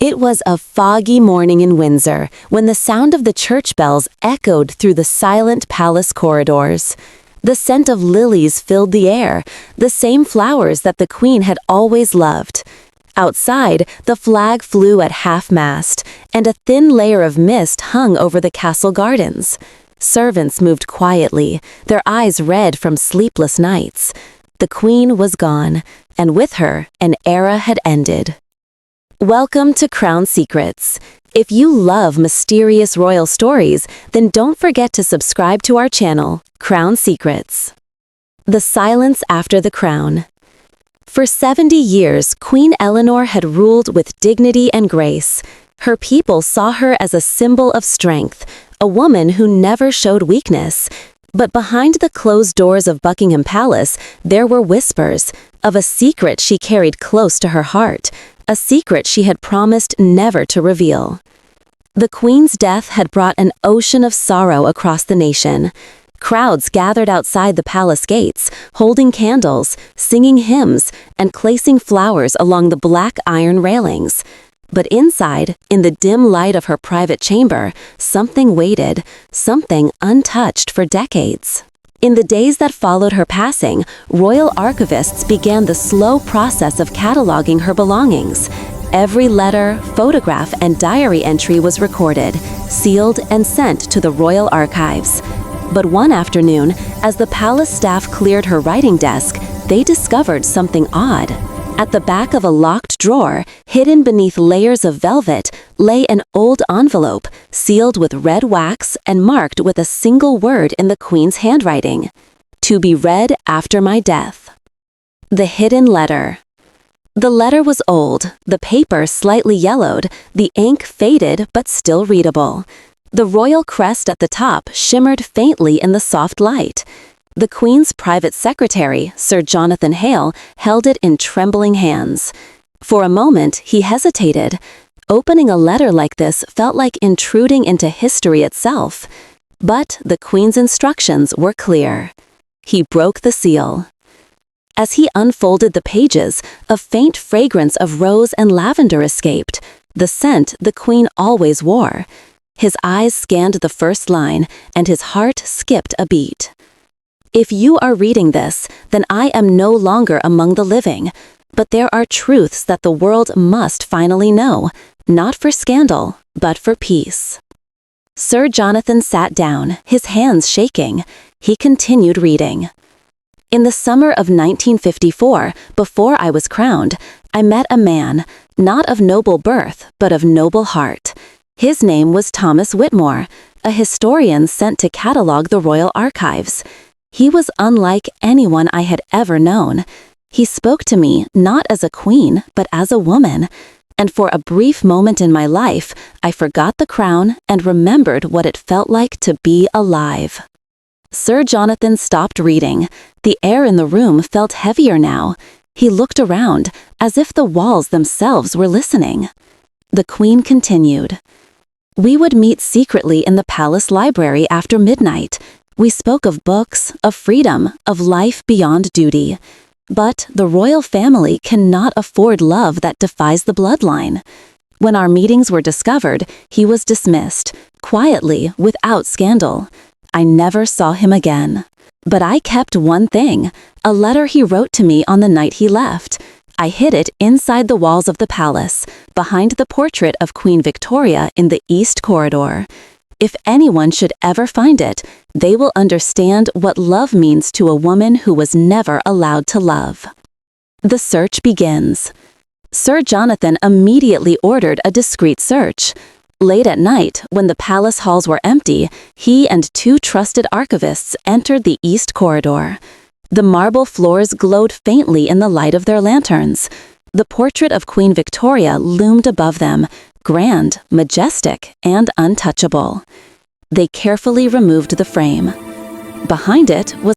It was a foggy morning in Windsor when the sound of the church bells echoed through the silent palace corridors. The scent of lilies filled the air, the same flowers that the Queen had always loved. Outside, the flag flew at half-mast, and a thin layer of mist hung over the castle gardens. Servants moved quietly, their eyes red from sleepless nights. The Queen was gone, and with her, an era had ended. Welcome to Crown Secrets. If you love mysterious royal stories, then don't forget to subscribe to our channel, Crown Secrets. The silence after the crown. For 70 years, Queen Eleanor had ruled with dignity and grace. Her people saw her as a symbol of strength, a woman who never showed weakness. But behind the closed doors of Buckingham Palace, there were whispers of a secret she carried close to her heart, a secret she had promised never to reveal. The Queen's death had brought an ocean of sorrow across the nation. Crowds gathered outside the palace gates, holding candles, singing hymns, and placing flowers along the black iron railings. But inside, in the dim light of her private chamber, something waited, something untouched for decades. In the days that followed her passing, royal archivists began the slow process of cataloging her belongings. Every letter, photograph, and diary entry was recorded, sealed, and sent to the royal archives. But one afternoon, as the palace staff cleared her writing desk, they discovered something odd. At the back of a locked drawer, hidden beneath layers of velvet, lay an old envelope, sealed with red wax and marked with a single word in the Queen's handwriting: "To be read after my death." The hidden letter. The letter was old, the paper slightly yellowed, the ink faded but still readable. The royal crest at the top shimmered faintly in the soft light. The Queen's private secretary, Sir Jonathan Hale, held it in trembling hands. For a moment, he hesitated. Opening a letter like this felt like intruding into history itself. But the Queen's instructions were clear. He broke the seal. As he unfolded the pages, a faint fragrance of rose and lavender escaped, the scent the Queen always wore. His eyes scanned the first line, and his heart skipped a beat. If you are reading this, then I am no longer among the living. But there are truths that the world must finally know, not for scandal, but for peace. Sir Jonathan sat down, his hands shaking. He continued reading. In the summer of 1954, before I was crowned, I met a man, not of noble birth, but of noble heart. His name was Thomas Whitmore, a historian sent to catalog the royal archives. He was unlike anyone I had ever known. He spoke to me not as a queen, but as a woman. And for a brief moment in my life, I forgot the crown and remembered what it felt like to be alive. Sir Jonathan stopped reading. The air in the room felt heavier now. He looked around, as if the walls themselves were listening. The Queen continued. We would meet secretly in the palace library after midnight. We spoke of books, of freedom, of life beyond duty. But the royal family cannot afford love that defies the bloodline. When our meetings were discovered, he was dismissed, quietly, without scandal. I never saw him again. But I kept one thing, a letter he wrote to me on the night he left. I hid it inside the walls of the palace, behind the portrait of Queen Victoria in the East Corridor. If anyone should ever find it, they will understand what love means to a woman who was never allowed to love. The search begins. Sir Jonathan immediately ordered a discreet search. Late at night, when the palace halls were empty, he and two trusted archivists entered the East Corridor. The marble floors glowed faintly in the light of their lanterns. The portrait of Queen Victoria loomed above them, grand, majestic, and untouchable. They carefully removed the frame. Behind it was